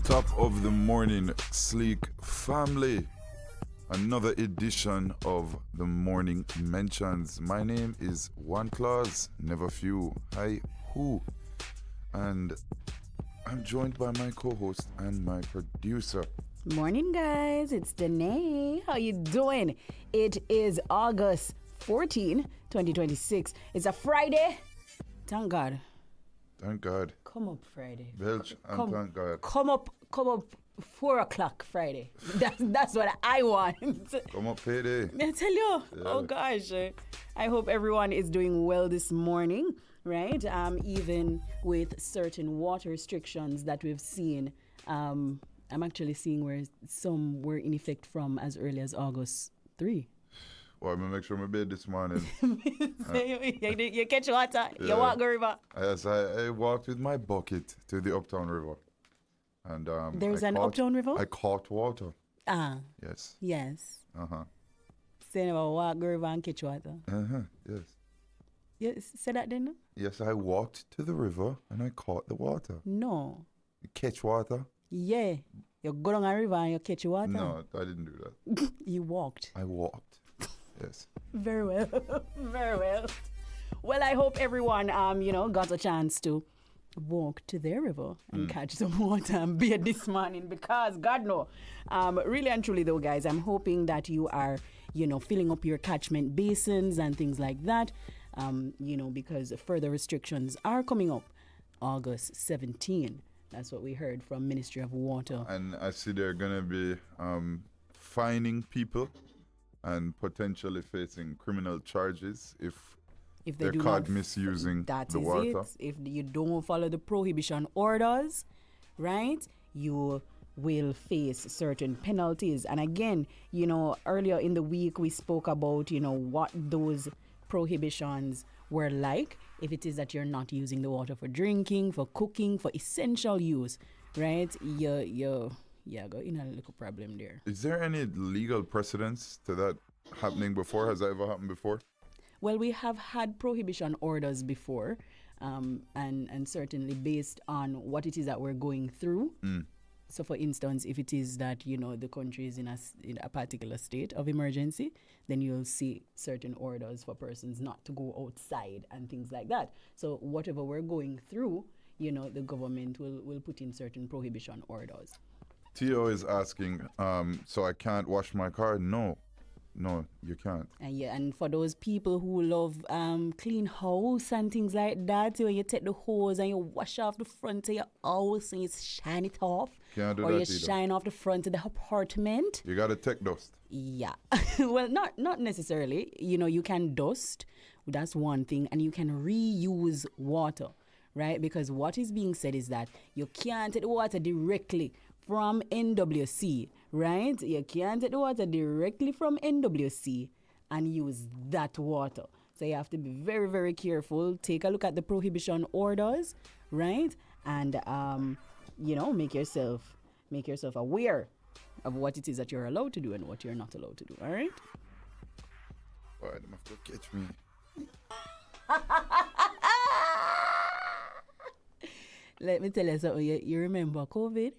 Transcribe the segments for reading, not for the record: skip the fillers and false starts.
Top of the morning, sleek family. Another edition of the Morning Mentions. My name is One Claus, never few. Hi, who? And I'm joined by my co-host and my producer. Morning, guys. It's Danae. How you doing? It is August 14, 2026. It's a Friday. Thank God. Thank God. Come up Friday. Belch and thank God. Come up 4 o'clock Friday. That's what I want. Come up payday. I tell you. Yeah. Oh gosh. I hope everyone is doing well this morning, right? Even with certain water restrictions that we've seen. I'm actually seeing where some were in effect from as early as August 3. Well, I'm going to make sure my bed this morning. You catch water, Yeah. you walk the river. Yes, I walked with my bucket to the Uptown River. And There's an Uptown River? I caught water. Yes. Yes. Uh-huh. Say never walk the river and catch water. Uh-huh. Yes. You say that then? Yes, I walked to the river and I caught the water. No. You catch water? Yeah. You go down a river and you catch water. No, I didn't do that. You walked. I walked. Yes. Very well. Very well. Well, I hope everyone, got a chance to walk to their river and catch some water and bathe this morning because, God no. Really and truly, though, guys, I'm hoping that you are, filling up your catchment basins and things like that, because further restrictions are coming up August 17. That's what we heard from Ministry of Water. And I see they're going to be fining people and potentially facing criminal charges if they they're do caught not misusing that the is water. it. If you don't follow the prohibition orders, right, you will face certain penalties. And again, earlier in the week we spoke about, what those prohibitions were like. If it is that you're not using the water for drinking, for cooking, for essential use, right, you got in a little problem there. Is there any legal precedence to that happening before? Has that ever happened before? Well, we have had prohibition orders before, and certainly based on what it is that we're going through. So, for instance, if it is that, the country is in a particular state of emergency, then you'll see certain orders for persons not to go outside and things like that. So whatever we're going through, the government will put in certain prohibition orders. Tio is asking, so I can't wash my car? No, you can't. And for those people who love clean house and things like that, when you take the hose and you wash off the front of your house and you shine it off, Can't do or that you either. shine off the front of the apartment. You got to take dust. Yeah. Well, not necessarily. You can dust. That's one thing. And you can reuse water, right? Because what is being said is that you can't take the water directly from NWC, right? You can't take the water directly from NWC and use that water. So you have to be very, very careful. Take a look at the prohibition orders, right? And, make yourself aware of what it is that you're allowed to do and what you're not allowed to do, all right? All right, them have to catch me. Let me tell you something. You remember COVID?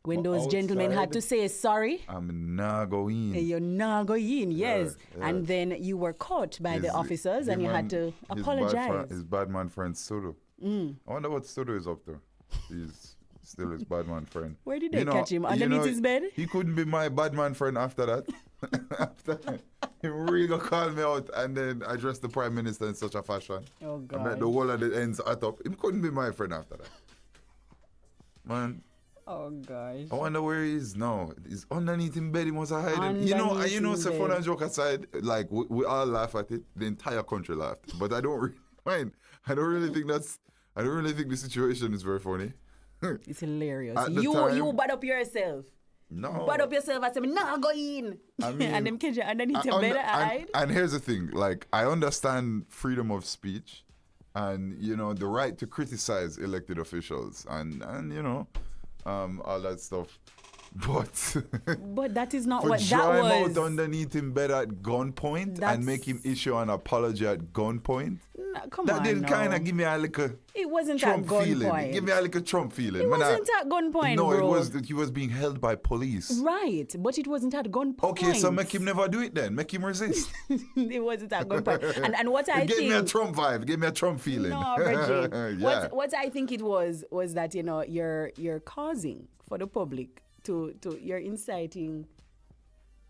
When Well, those gentlemen had to say sorry? I'm not going. You're not going, yes. Yes. And then you were caught by the officers and you had to apologize. His bad man friend Sudo. I wonder what Sudo is up to. He's still his bad man friend. Where did they catch him? Underneath his bed? He couldn't be my bad man friend after that. After that, he really called me out and then addressed the Prime Minister in such a fashion. Oh, I met God. the whole of the ends at up. He couldn't be my friend after that. Man, Oh, gosh. I wonder where he is now. He's underneath in bed. He must have hiding. Underneath So in fun bed. and joke aside, like we all laugh at it. The entire country laughed, but I don't really mind. I don't really think the situation is very funny. It's hilarious. At the You time- bad up yourself. No. Bad up yourself and say, nah, go in. I mean, and them catch you underneath your bed and hide. and here's the thing, like I understand freedom of speech, and the right to criticize elected officials, and all that stuff. But But that is not for what that drawing him was. out underneath in bed at gunpoint That's- and make him issue an apology at gunpoint. come That on did now. kind of give me a little It wasn't Trump at feeling. gunpoint. Give me a little Trump feeling. It wasn't at gunpoint, No, bro. it was that he was being held by police. Right, but it wasn't at gunpoint. Okay, so make him never do it then. Make him resist. It wasn't at gunpoint. And what I It gave think... me a Trump vibe. Give me a Trump feeling. No, Bridget. Yeah. What I think it was that, you know, you're causing for the public to you're inciting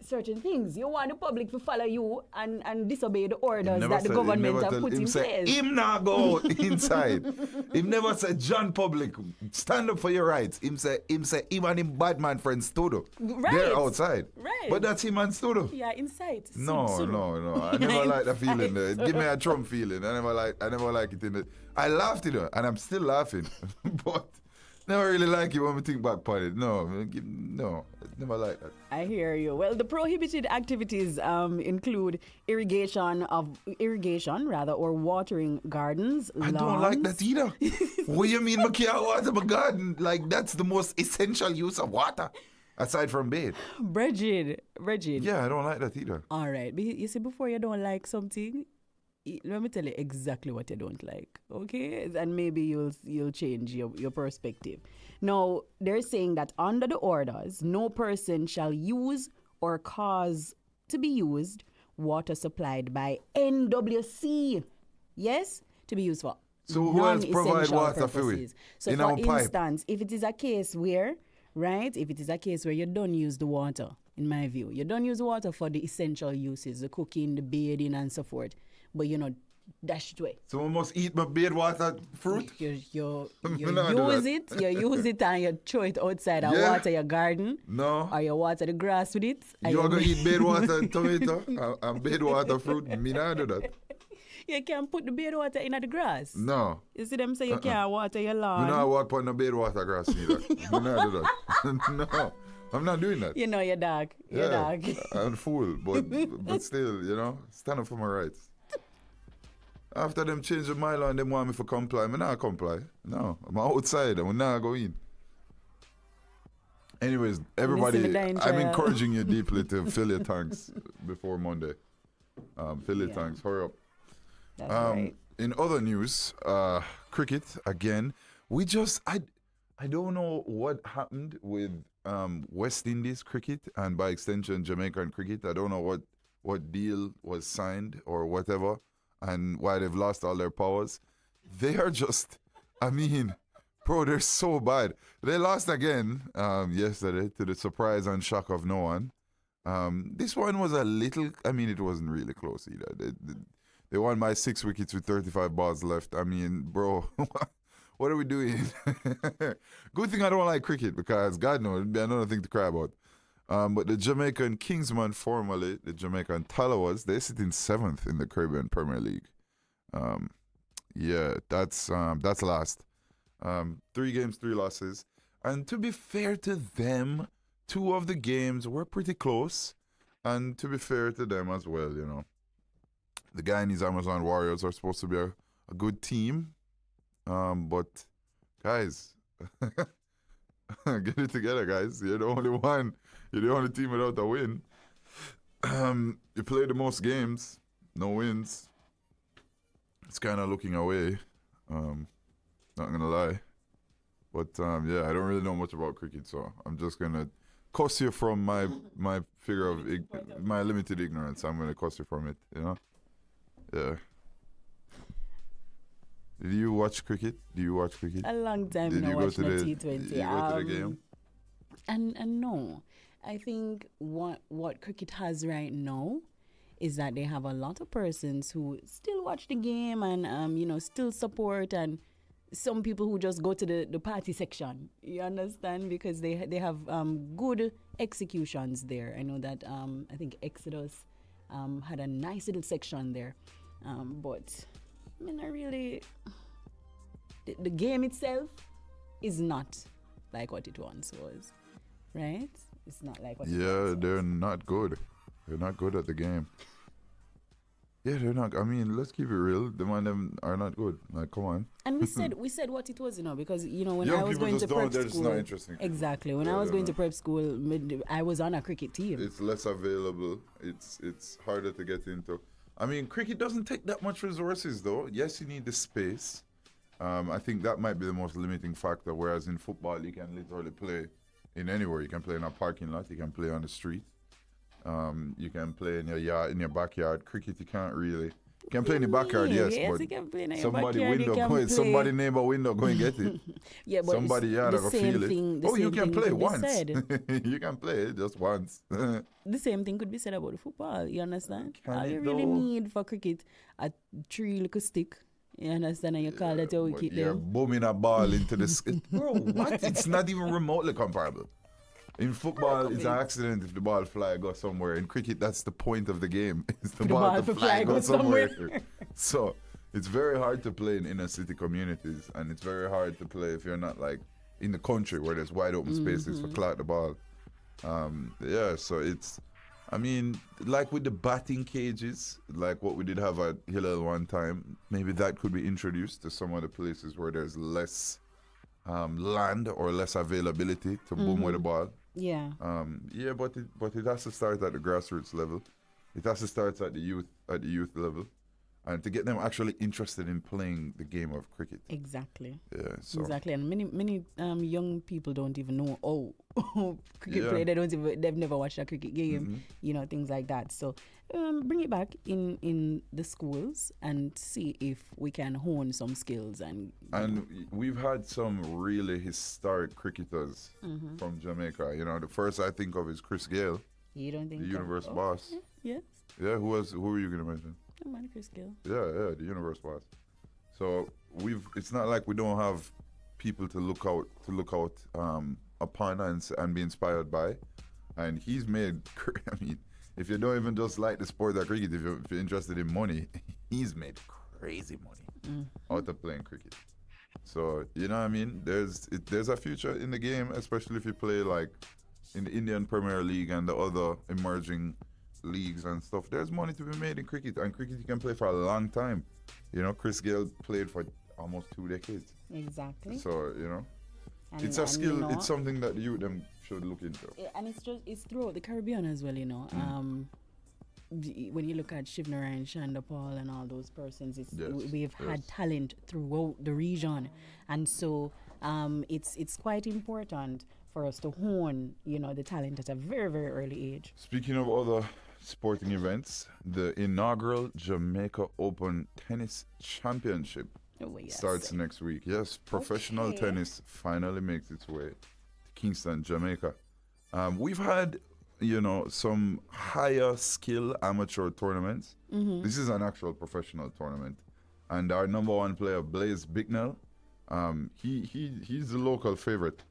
certain things. You want the public to follow you and disobey the orders that the government have put in place. Him not go inside. Him never said, John Public, stand up for your rights. Him say him and him bad man friends studio. Right. They're outside. Right. But that's him and studio. Yeah, incite. No. I never like that feeling there. Give me a Trump feeling. I never like it in it. I laughed at it, and I'm still laughing. But never really like it when we think back on it. No, never like that. I hear you. Well, the prohibited activities include irrigation or watering gardens, I don't like that either. What do you mean I can't water my garden? Like, that's the most essential use of water, aside from bed. Bridget. Yeah, I don't like that either. All right. You see, before you don't like something, let me tell you exactly what you don't like, okay? And maybe you'll change your perspective. Now, they're saying that under the orders, no person shall use or cause to be used water supplied by NWC. Yes? To be used for So who else provide non-essential water for purposes. it? So In for our pipe? instance, if it is a case where you don't use the water, in my view, you don't use water for the essential uses, the cooking, the bathing, and so forth, but dash it away. So we must eat my bed water fruit? You No, use it and you throw it outside and Yeah. water your garden. No. Or you water the grass with it. and You are going to eat bed water and tomato and bed water fruit? Me not do that. You can't put the bed water in the grass. No. You see them say you can't water your We lawn. not walk on the bed water grass neither. Me not do that. No. I'm not doing that. You know you're dark. You're dark. I'm a fool, but still, stand up for my rights. After them change my law and them want me to comply, I'm not comply. No, I'm outside. I'm not go in. Anyways, everybody, I'm encouraging you deeply to fill your tanks before Monday. Fill your tanks. Hurry up. That's right. In other news, cricket again. I don't know what happened with West Indies cricket and by extension Jamaican cricket. I don't know what deal was signed or whatever and why they've lost all their powers. They are just, bro, they're so bad. They lost again yesterday to the surprise and shock of no one. This one was a little, it wasn't really close either. They won by 6 wickets with 35 balls left. Bro, what are we doing? Good thing I don't like cricket because, God knows, it'd be another thing to cry about. But the Jamaican Kingsmen, formerly the Jamaican Talawas, they sit in 7th in the Caribbean Premier League. That's last. 3 games, 3 losses. And to be fair to them, 2 of the games were pretty close. And to be fair to them as well, the Guyanese Amazon Warriors are supposed to be a good team. But guys, get it together, guys. You're the only one. You're the only team without a win. You play the most games, no wins. It's kind of looking away. Not gonna lie. But I don't really know much about cricket, so I'm just gonna cuss you from my figure of my limited ignorance. I'm gonna cuss you from it. Yeah. Did you watch cricket? Do you watch cricket? A long time Did now you go watching to the the T20. Did you go to the game? And no, I think what cricket has right now is that they have a lot of persons who still watch the game and still support, and some people who just go to the party section. You understand? Because they have good executions there. I know that I think Exodus had a nice little section there, but I really the game itself is not like what it once was, right? It's not like what it once was. They're not good. They're not good at the game. Yeah, they're not. Let's keep it real. Them are not good. Like, come on. And we said what it was, because when Young I was people going just to prep they're just school, not interesting. exactly. When I was going to prep school, I was on a cricket team. It's less available. It's harder to get into. I mean, cricket doesn't take that much resources, though. Yes, you need the space. I think that might be the most limiting factor. Whereas in football, you can literally play in anywhere. You can play in a parking lot. You can play on the street. You can play in your yard, in your backyard. Cricket, you can't really. You can play in the backyard, yes, but you can play in your somebody backyard, you can play. somebody neighbor window, go and get it. Yeah, but Somebody yard, the I go same feel thing, it. the Oh, you same can thing play could be once. said. You can play it just once. The same thing could be said about the football. You understand? Can All it you really though? need for cricket a tree little stick. You understand? And you call that your But wicket you're them. booming a ball into the sky. Bro, what? It's not even remotely comparable. In football, it's an accident if the ball fly go somewhere. In cricket, that's the point of the game. It's the ball to fly go somewhere. So it's very hard to play in inner city communities, and it's very hard to play if you're not like in the country where there's wide open spaces for clout the ball. So it's, I mean, like with the batting cages, like what we did have at Hillel one time, maybe that could be introduced to some of the places where there's less land or less availability to boom with the ball. Yeah. But it has to start at the grassroots level. It has to start at the youth level, and to get them actually interested in playing the game of cricket. Exactly. Yeah. So Exactly. And many young people don't even know cricket Yeah. play. They've never watched a cricket game. You know, things like that. So bring it back in the schools and see if we can hone some skills and we've had some really historic cricketers from Jamaica. You know, the first I think of is Chris Gale, you don't think the universe oh, boss. Yes. Yeah, who were you gonna mention? Oh, man, Chris Gill. Yeah, the universe boss. So it's not like we don't have people to look out upon and be inspired by. And he's made, I mean, if you don't even just like the sport of cricket, if you're interested in money, he's made crazy money out of playing cricket. So, you know what I mean? There's a future in the game, especially if you play like in the Indian Premier League and the other emerging leagues and stuff. There's money to be made in cricket, and cricket you can play for a long time. You know, Chris Gale played for almost 2 decades. Exactly. So, you know, And- it's a and, skill. you know, It's something that the youth them should look into. and it's throughout the Caribbean as well, you know. When you look at Shivnarayan, Shanda Paul, and all those persons, we've had talent throughout the region, and so it's quite important for us to hone, you know, the talent at a very, very early age. Speaking of other sporting events, the inaugural Jamaica Open Tennis Championship Oh, yes. starts next week. Yes, professional Okay. tennis finally makes its way to Kingston, Jamaica. We've had, you know, some higher skill amateur tournaments. This is an actual professional tournament, and our number one player, Blaze Bicknell, he's the local favorite.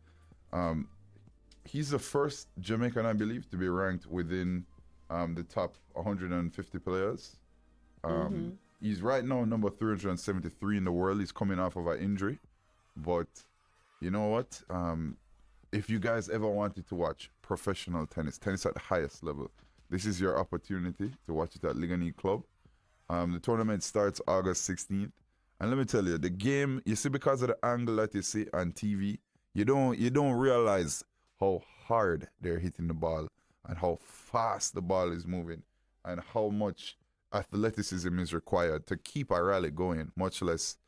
He's the first Jamaican, I believe, to be ranked within the top 150 players. He's right now number 373 in the world. He's coming off of an injury. But you know what? If you guys ever wanted to watch professional tennis at the highest level, this is your opportunity to watch it at Ligani Club. The tournament starts August 16th. And let me tell you, the game, you see, because of the angle that you see on TV, you don't realize how hard they're hitting the ball and how fast the ball is moving and how much athleticism is required to keep a rally going, much less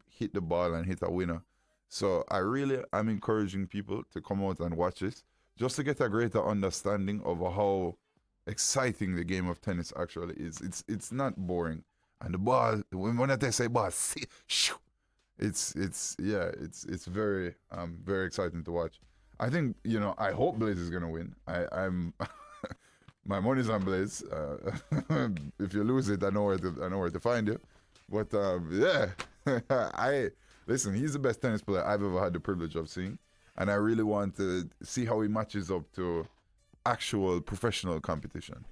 hit the ball and hit a winner. So I'm encouraging people to come out and watch this just to get a greater understanding of how exciting the game of tennis actually is. It's not boring. And the ball, when I say ball, it's very very exciting to watch. I think, you know, I hope Blaze is gonna win. I'm my money's on Blaze. If you lose it, I know where to find you. But listen. He's the best tennis player I've ever had the privilege of seeing, and I really want to see how he matches up to actual professional competition.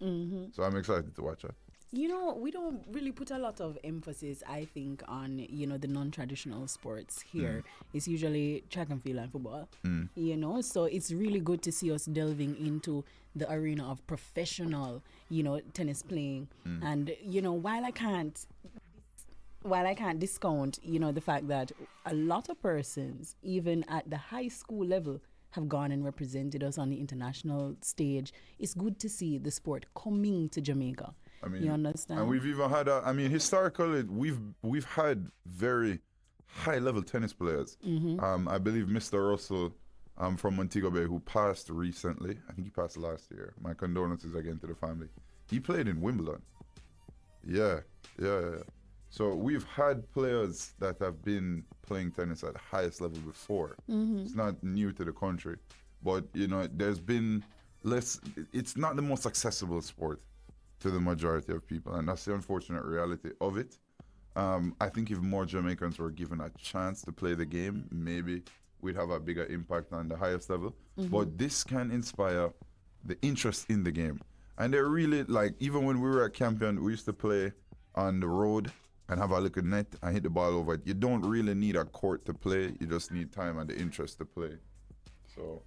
So I'm excited to watch it. You know, we don't really put a lot of emphasis, I think, on, you know, the non-traditional sports here. It's usually track and field and football, you know, so it's really good to see us delving into the arena of professional, you know, tennis playing. And, you know, while I can't discount, you know, the fact that a lot of persons, even at the high school level, have gone and represented us on the international stage, it's good to see the sport coming to Jamaica. I mean, You understand? and we've even had, historically, we've had very high level tennis players. I believe Mr. Russell from Montego Bay, who passed recently. I think he passed last year. My condolences again to the family. He played in Wimbledon. Yeah. So we've had players that have been playing tennis at the highest level before. It's not new to the country, but there's been less. It's not the most accessible sport to the majority of people, and that's the unfortunate reality of it. I think if more Jamaicans were given a chance to play the game, maybe we'd have a bigger impact on the highest level. But this can inspire the interest in the game. And they're really, like, even when we were at Campion, we used to play on the road and have a little net and hit the ball over it. You don't really need a court to play. You just need time and the interest to play. So,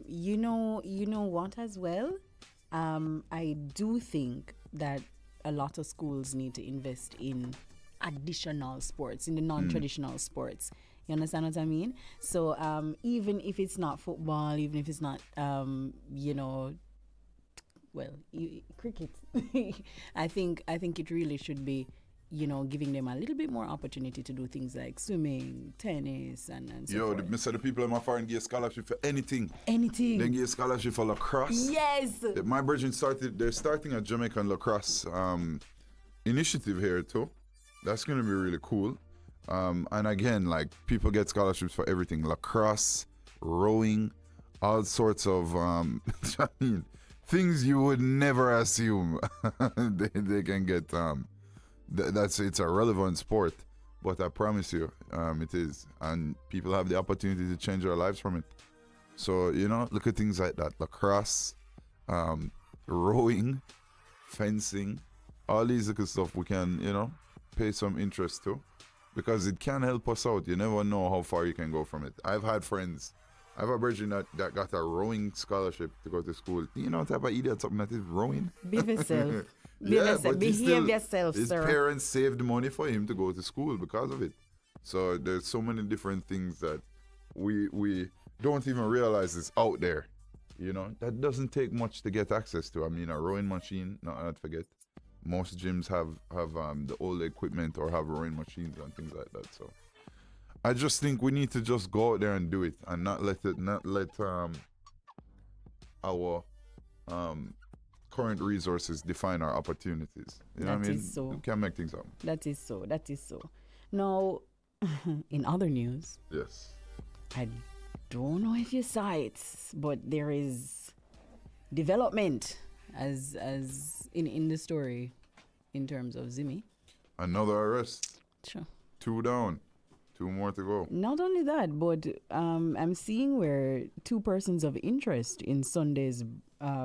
you know what as well? I do think that a lot of schools need to invest in additional sports, in the non-traditional sports. You understand what I mean? So even if it's not football, even if it's not, cricket, I think it really should be, giving them a little bit more opportunity to do things like swimming, tennis, and so forth. The people in my foreign give scholarship for anything. Anything. They give scholarship for lacrosse. Yes. My brethren they're starting a Jamaican lacrosse initiative here too. That's going to be really cool. And again, like, people get scholarships for everything: lacrosse, rowing, all sorts of things you would never assume they can get. It's a relevant sport, but I promise you, it is, and people have the opportunity to change their lives from it. So look at things like that: lacrosse, rowing, fencing, all these little stuff we can pay some interest to, because it can help us out. You never know how far you can go from it. I've had friends. I have a virgin that got a rowing scholarship to go to school. You know what type of idiot something that is rowing? Behave yourself. Behave yourself, his sir. parents saved money for him to go to school because of it. So there's so many different things that we don't even realize is out there. That doesn't take much to get access to. I mean, a rowing machine, not forget. Most gyms have the old equipment or have rowing machines and things like that. So I just think we need to just go out there and do it, and not let our current resources define our opportunities. You know what I mean? Is so. We can make things happen. That is so. Now, in other news, Yes. I don't know if you saw it, but there is development as in the story in terms of Zimmy. Another arrest. Sure. 2 down. 2 more to go. Not only that, but I'm seeing where 2 persons of interest in Sunday's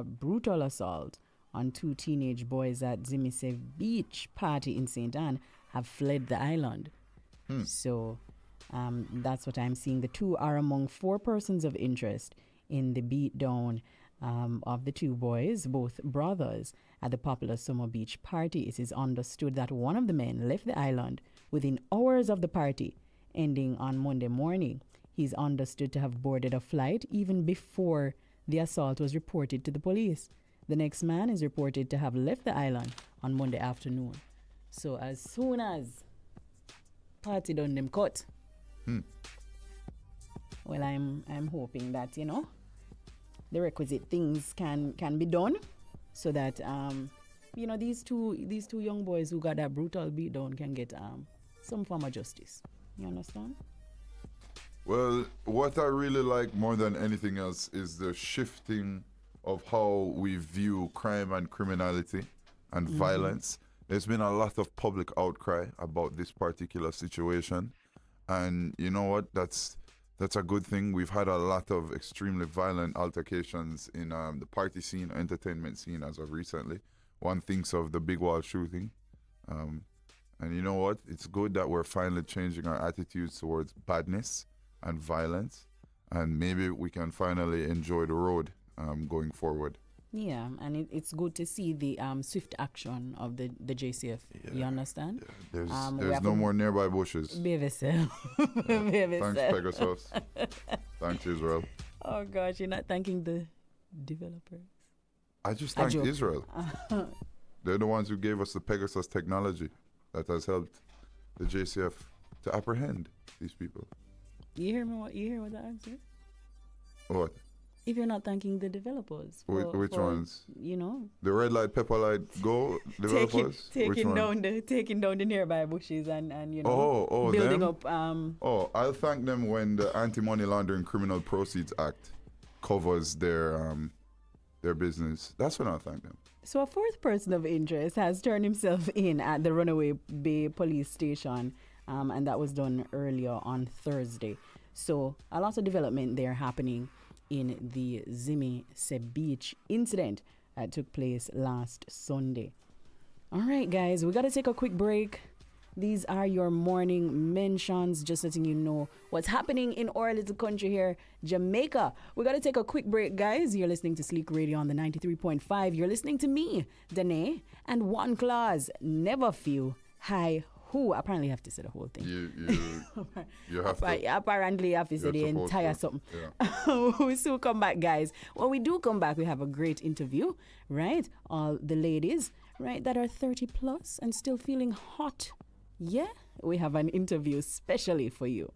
brutal assault on 2 teenage boys at Zimise Beach party in St. Anne have fled the island. So that's what I'm seeing. The 2 are among 4 persons of interest in the beatdown of the 2 boys, both brothers, at the popular Summer Beach party. It is understood that one of the men left the island within hours of the party, ending on Monday morning. He's understood to have boarded a flight even before the assault was reported to the police. The next man is reported to have left the island on Monday afternoon. So as soon as party done them cut, well, I'm hoping that the requisite things can be done, so that these two young boys who got that brutal beatdown can get some form of justice. You understand? Well, what I really like more than anything else is the shifting of how we view crime and criminality and violence. There's been a lot of public outcry about this particular situation, and you know what? That's a good thing. We've had a lot of extremely violent altercations in the party scene, entertainment scene as of recently. One thinks of the Big Wall shooting. And you know what? It's good that we're finally changing our attitudes towards badness and violence. And maybe we can finally enjoy the road going forward. Yeah, and it's good to see the swift action of the JCF. Yeah. You understand? Yeah. There's no more nearby bushes. Behave yourself. Thanks, Pegasus. Thanks, Israel. Oh, gosh, you're not thanking the developers. I just thanked Israel. They're the ones who gave us the Pegasus technology that has helped the JCF to apprehend these people. You hear what the answer is? What? If you're not thanking the developers. Which ones? You know, The red light, pepper light, go developers? taking down the nearby bushes and you know building them? up I'll thank them when the Anti-Money Laundering Criminal Proceeds Act covers their business. That's when I'll thank them. So a fourth person of interest has turned himself in at the Runaway Bay police station, and that was done earlier on Thursday. So a lot of development there happening in the Zimi Beach incident that took place last Sunday. All right, guys, we got to take a quick break. These are your morning mentions, just letting you know what's happening in our little country here, Jamaica. We got to take a quick break, guys. You're listening to Sleek Radio on the 93.5. You're listening to me, Danae, and One Clause, Never Feel High. Who apparently have to say the whole thing. You have to. Apparently, I have to say the entire something. Yeah. We'll soon come back, guys. When we do come back, we have a great interview, right? All the ladies, right, that are 30 plus and still feeling hot. Yeah, we have an interview specially for you.